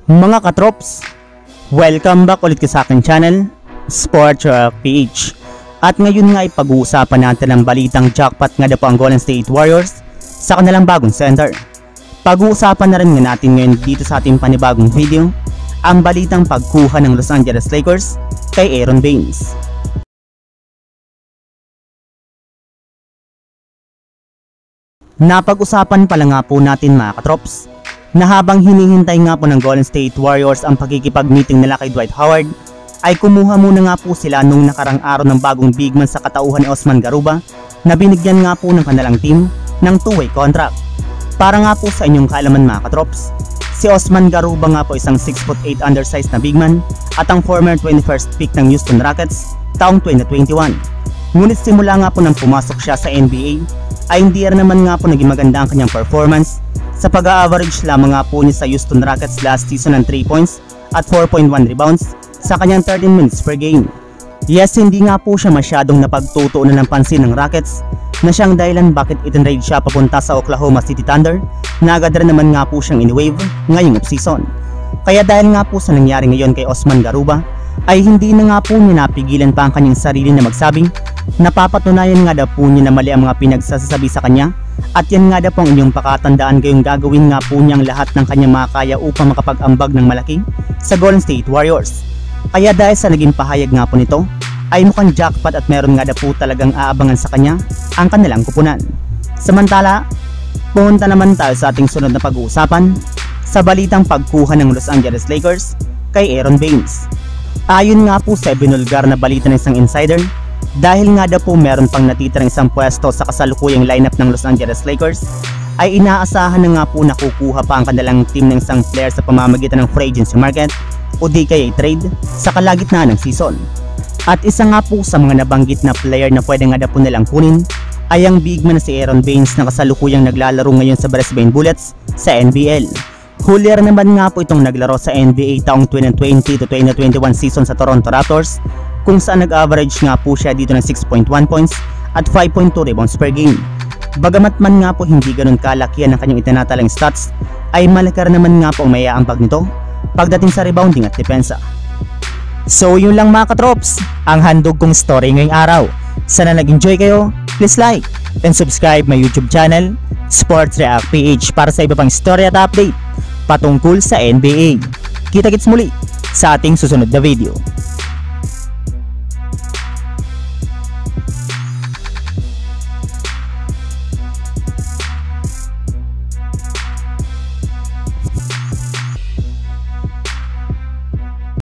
Mga katrops, welcome back ulit sa aking channel, Sports PH. At ngayon nga ipag-uusapan natin ang balitang jackpot nga daw po ang Golden State Warriors sa kanilang bagong center. Pag-uusapan na rin nga natin ngayon dito sa ating panibagong video ang balitang pagkuha ng Los Angeles Lakers kay Aaron Baines. Napag-usapan pala nga po natin mga katrops na habang hinihintay nga po ng Golden State Warriors ang pagkikipag-meeting nila kay Dwight Howard, ay kumuha muna nga po sila nung nakarang araw ng bagong big man sa katauhan ni Osman Garuba na binigyan nga po ng kanilang team ng two-way contract. Para nga po sa inyong kaalaman mga katrops, si Osman Garuba nga po isang 6'8" undersized na big man at ang former 21st pick ng Houston Rockets taong 2021. Ngunit simula nga po nang pumasok siya sa NBA ay hindi naman nga po naging maganda ang kanyang performance sa pag-a-average lamang nga po niya sa Houston Rockets last season ng 3 points at 4.1 rebounds sa kanyang 13 minutes per game. Yes, hindi nga po siya masyadong napagtutuunan ng pansin ng Rockets na siyang dahilan bakit itinrade siya papunta sa Oklahoma City Thunder na agad rin naman nga po siyang iniwave ngayong offseason. Kaya dahil nga po sa nangyari ngayon kay Osman Garuba ay hindi na nga po niya napigilan pa ang kanyang sarili na magsabing napapatunayan nga daw po niya na mali ang mga pinagsasabi sa kanya at yan nga daw po ang inyong pakatandaan gayong gagawin nga po niyang lahat ng kanyang makakaya upang makapag-ambag ng malaki sa Golden State Warriors. Kaya dahil sa naging pahayag nga po nito ay mukhang jackpot at meron nga daw po talagang aabangan sa kanya ang kanilang kupunan. Samantala, pumunta naman tayo sa ating sunod na pag-uusapan sa balitang pagkuha ng Los Angeles Lakers kay Aaron Baines. Ayon nga po sa binulgar na balita ng isang insider, dahil nga daw po meron pang natitirang isang pwesto sa kasalukuyang lineup ng Los Angeles Lakers, ay inaasahan na nga po na kukuha pa ang kanilang team ng isang player sa pamamagitan ng free agency market o DKA trade sa kalagitnaan ng season. At isa nga po sa mga nabanggit na player na pwede nga daw po nilang kunin ay ang big man na si Aaron Baines na kasalukuyang naglalaro ngayon sa Brisbane Bullets sa NBL. Hulier naman nga po itong naglaro sa NBA taong 2020 to 2021 season sa Toronto Raptors, kung saan nag-average nga po siya dito ng 6.1 points at 5.2 rebounds per game. Bagamat man nga po hindi ganun kalakihan ang kanyang itinatalang stats, ay malaki naman nga po ang maiaambag nito pagdating sa rebounding at depensa. So yun lang mga katrops, ang handog kong story ngayong araw. Sana nag-enjoy kayo, please like and subscribe my YouTube channel, Sports React PH, para sa iba pang story at update patungkol sa NBA. Kita-kits muli sa ating susunod na video.